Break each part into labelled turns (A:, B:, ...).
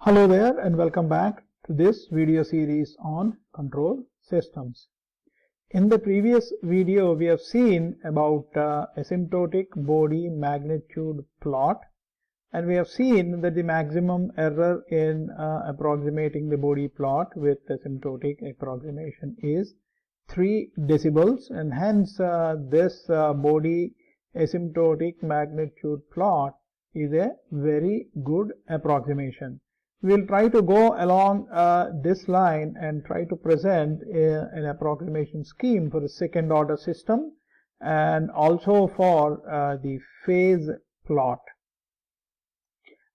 A: Hello there and welcome back to this video series on control systems. In the previous video we have seen about asymptotic body magnitude plot, and we have seen that the maximum error in approximating the body plot with asymptotic approximation is 3 decibels, and hence this body asymptotic magnitude plot is a very good approximation. We'll try to go along this line and try to present an approximation scheme for the second order system and also for the phase plot.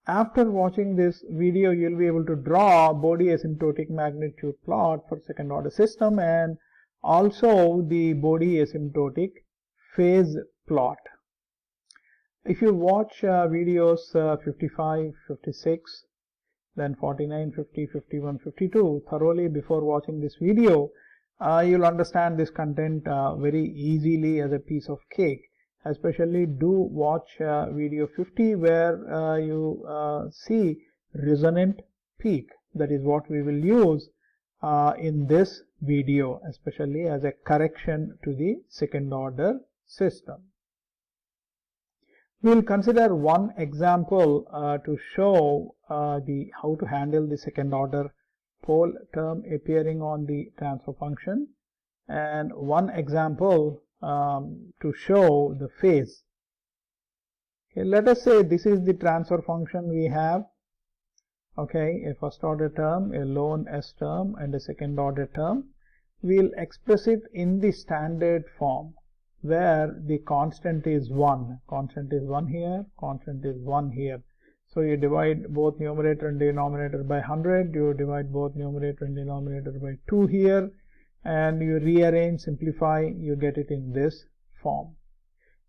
A: After watching this video, you'll be able to draw body asymptotic magnitude plot for second order system and also the body asymptotic phase plot. If you watch videos 55, 56, then 49, 50, 51, 52 thoroughly before watching this video, you'll understand this content very easily as a piece of cake. Especially do watch video 50 where you see resonant peak. That is what we will use in this video, especially as a correction to the second order system. We will consider one example to show how to handle the second order pole term appearing on the transfer function, and one example to show the phase. Okay, let us say this is the transfer function we have. Okay, a first order term, a lone S term, and a second order term. We will express it in the standard form, where the constant is 1. Constant is 1 here, constant is 1 here. So you divide both numerator and denominator by 100, you divide both numerator and denominator by 2 here, and you rearrange, simplify, you get it in this form.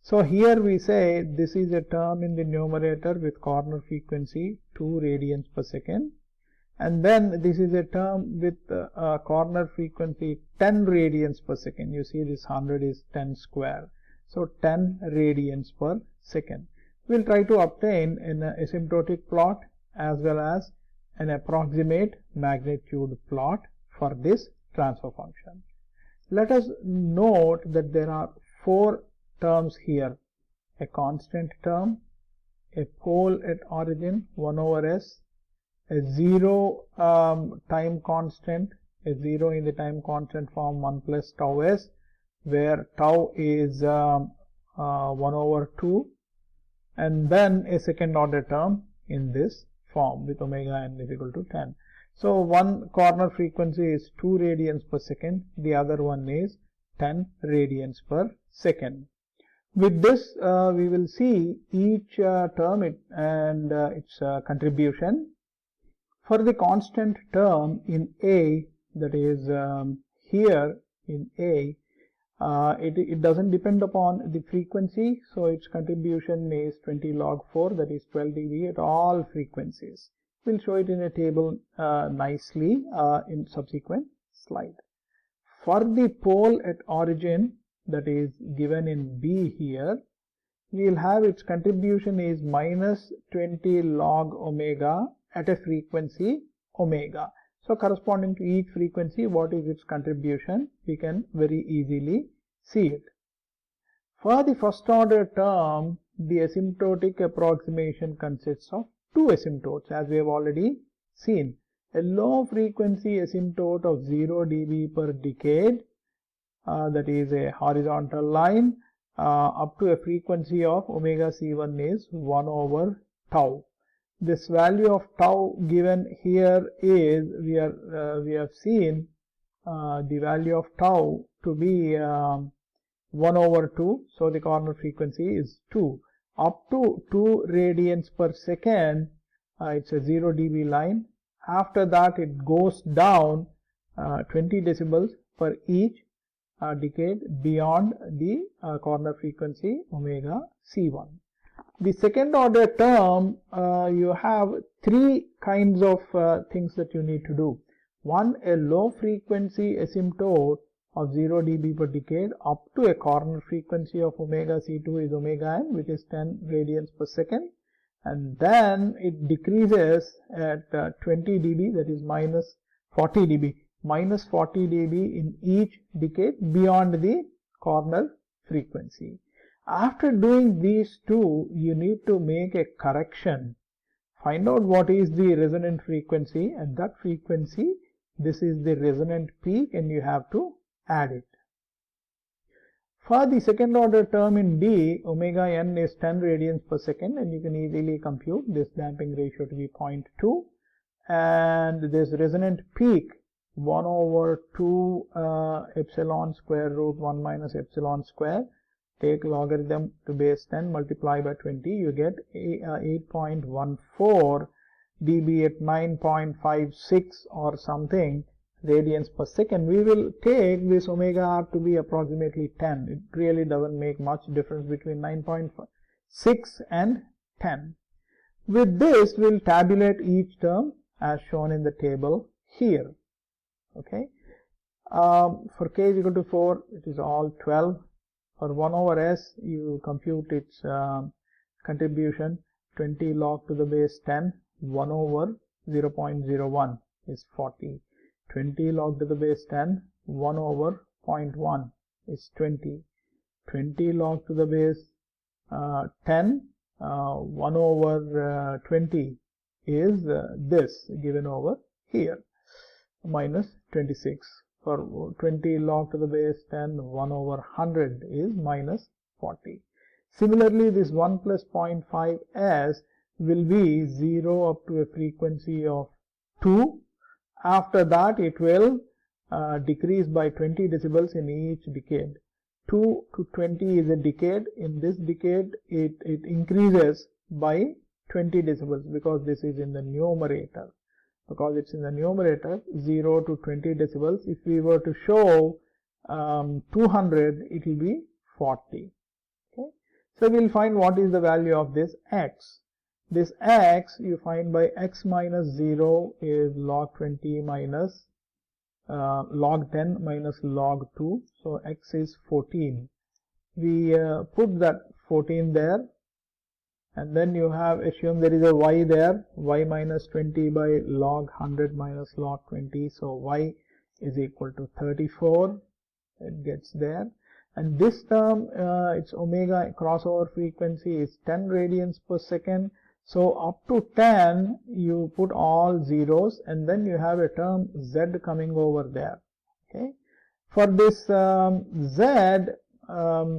A: So here we say this is a term in the numerator with corner frequency 2 radians per second, and then this is a term with corner frequency 10 radians per second. You see this 100 is 10 square, so 10 radians per second. We'll try to obtain an asymptotic plot as well as an approximate magnitude plot for this transfer function. Let us note that there are 4 terms here: a constant term, a pole at origin 1 over s, a 0 time constant, a 0 in the time constant form 1 plus tau s, where tau is 1 over 2, and then a second order term in this form with omega n is equal to 10. So one corner frequency is 2 radians per second, the other one is 10 radians per second. With this we will see each term and its contribution. For the constant term in A, that is here in A, it doesn't depend upon the frequency, so its contribution is 20 log 4, that is 12 dB at all frequencies. We'll show it in a table nicely in subsequent slide. For the pole at origin, that is given in B here, we will have its contribution is minus 20 log omega at a frequency omega. So corresponding to each frequency, what is its contribution, we can very easily see it. For the first order term, the asymptotic approximation consists of 2 asymptotes, as we have already seen. A low frequency asymptote of 0 dB per decade, that is a horizontal line, up to a frequency of omega c1 is 1 over tau. This value of tau given here is, we have seen the value of tau to be 1 over 2, so the corner frequency is 2. Up to 2 radians per second, it's a 0 dB line. After that it goes down 20 decibels per each decade beyond the corner frequency omega c1. The second order term, you have 3 kinds of things that you need to do. One, a low frequency asymptote of 0 dB per decade up to a corner frequency of omega c2 is omega n, which is 10 radians per second, and then it decreases at 20 dB, that is minus 40 dB, minus 40 dB in each decade beyond the corner frequency. After doing these two, you need to make a correction. Find out what is the resonant frequency, and that frequency, this is the resonant peak, and you have to add it. For the second order term in D, omega n is 10 radians per second, and you can easily compute this damping ratio to be 0.2, and this resonant peak 1 over 2 epsilon square root 1 minus epsilon square. Take logarithm to base 10, multiply by 20, you get 8.14 dB at 9.56 or something radians per second. We will take this omega r to be approximately 10. It really doesn't make much difference between 9.6 and 10. With this, we'll tabulate each term as shown in the table here. Okay. For k is equal to 4, it is all 12. For 1 over s, you compute its contribution, 20 log to the base 10, 1 over 0.01 is 40. 20 log to the base 10, 1 over 0.1 is 20. 20 log to the base 10, 1 over 20 is this given over here, minus 26. For 20 log to the base 10, 1 over 100 is minus 40. Similarly, this 1 plus 0.5 s will be 0 up to a frequency of 2. After that, it will decrease by 20 decibels in each decade. 2 to 20 is a decade. In this decade, it increases by 20 decibels because this is in the numerator. Because it's in the numerator, 0 to 20 decibels. If we were to show 200, it will be 40. Okay. So we'll find what is the value of this x. This x you find by x minus 0 is log 20 minus log 10 minus log 2. So x is 14. We put that 14 there. And then you have assume there is a y there, y minus 20 by log 100 minus log 20. So y is equal to 34. It gets there. And this term, its omega crossover frequency is 10 radians per second. So up to 10, you put all zeros, and then you have a term z coming over there. Okay. For this z,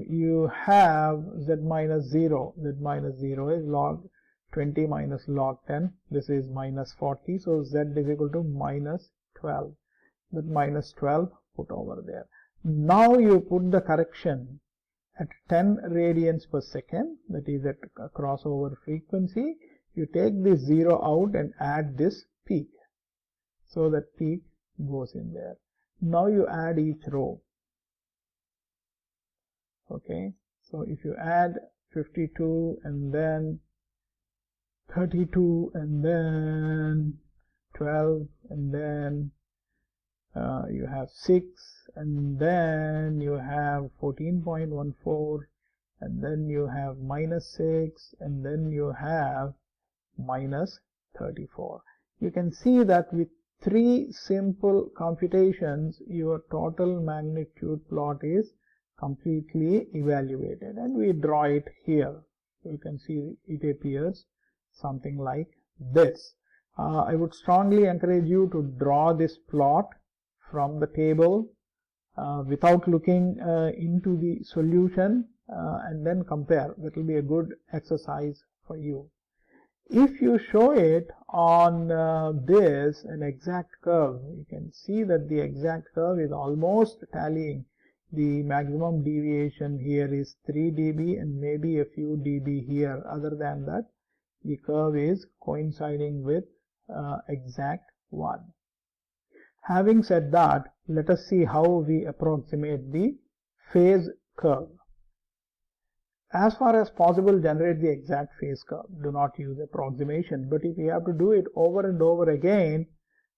A: you have z minus 0. Z minus 0 is log 20 minus log 10. This is minus 40. So z is equal to minus 12. That minus 12 put over there. Now you put the correction at 10 radians per second. That is at crossover frequency. You take this 0 out and add this peak. So that peak goes in there. Now you add each row. Okay, so if you add 52 and then 32 and then 12 and then you have 6 and then you have 14.14 and then you have minus 6 and then you have minus 34. You can see that with 3 simple computations, your total magnitude plot is completely evaluated, and we draw it here. You can see it appears something like this. I would strongly encourage you to draw this plot from the table without looking into the solution and then compare. That will be a good exercise for you. If you show it on this, an exact curve, you can see that the exact curve is almost tallying. The maximum deviation here is 3 dB and maybe a few dB here. Other than that, the curve is coinciding with exact one. Having said that, let us see how we approximate the phase curve. As far as possible, generate the exact phase curve. Do not use approximation. But if you have to do it over and over again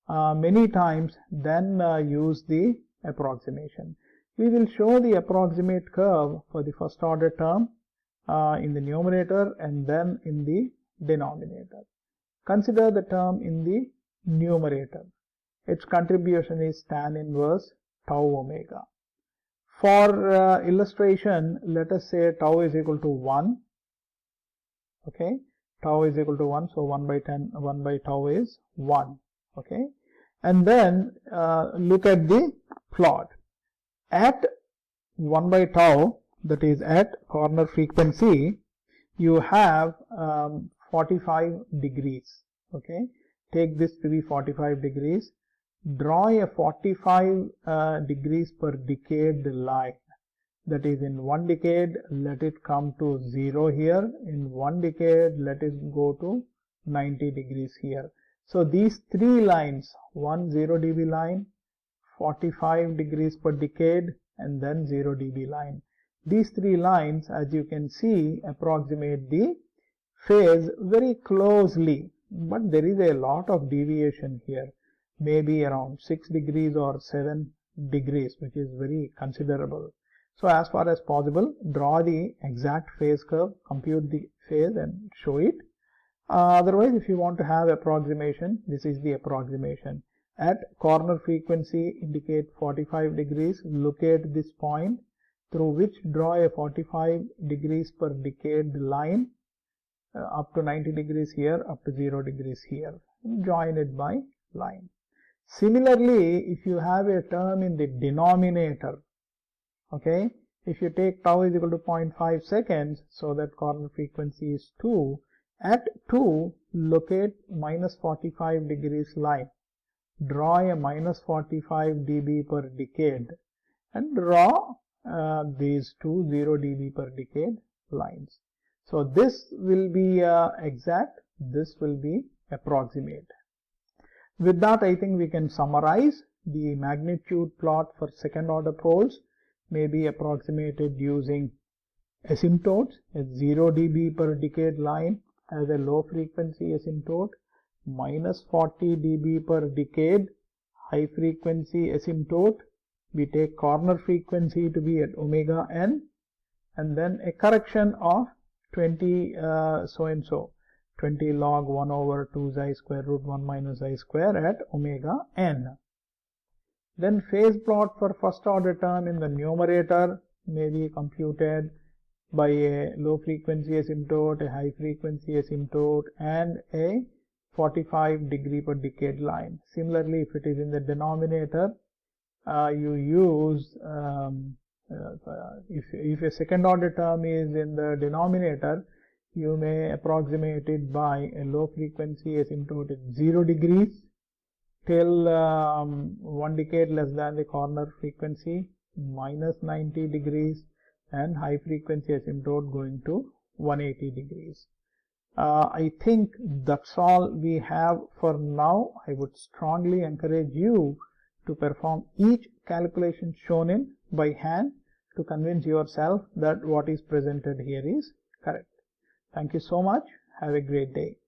A: many times, then use the approximation. We will show the approximate curve for the first order term in the numerator and then in the denominator. Consider the term in the numerator. Its contribution is tan inverse tau omega. For illustration, let us say tau is equal to 1. Okay, tau is equal to 1, so 1 by tau is 1. Okay, and then look at the plot. At 1 by tau, that is at corner frequency, you have 45 degrees. Okay, take this to be 45 degrees. Draw a 45 degrees per decade line. That is, in one decade, let it come to 0 here. In one decade, let it go to 90 degrees here. So these three lines, one 0 dB line, 45 degrees per decade, and then 0 dB line. These three lines, as you can see, approximate the phase very closely, but there is a lot of deviation here, maybe around 6 degrees or 7 degrees, which is very considerable. So as far as possible, draw the exact phase curve, compute the phase and show it. Otherwise, if you want to have approximation, this is the approximation. At corner frequency, indicate 45 degrees, locate this point through which draw a 45 degrees per decade line, up to 90 degrees here, up to 0 degrees here. Join it by line. Similarly, if you have a term in the denominator, okay, if you take tau is equal to 0.5 seconds, so that corner frequency is 2, at 2, locate minus 45 degrees line. Draw a minus 45 dB per decade and draw these two 0 dB per decade lines. So this will be exact, this will be approximate. With that, I think we can summarize. The magnitude plot for second order poles may be approximated using asymptotes. A 0 dB per decade line has a low frequency asymptote, minus 40 dB per decade high frequency asymptote. We take corner frequency to be at omega n, and then a correction of 20 so and so, 20 log 1 over 2 xi square root 1 minus xi square at omega n. Then phase plot for first order term in the numerator may be computed by a low frequency asymptote, a high frequency asymptote, and a 45 degree per decade line. Similarly, if it is in the denominator, you use if a second order term is in the denominator, you may approximate it by a low frequency asymptote at 0 degrees till 1 decade less than the corner frequency, minus 90 degrees, and high frequency asymptote going to 180 degrees. I think that's all we have for now. I would strongly encourage you to perform each calculation shown in by hand to convince yourself that what is presented here is correct. Thank you so much. Have a great day.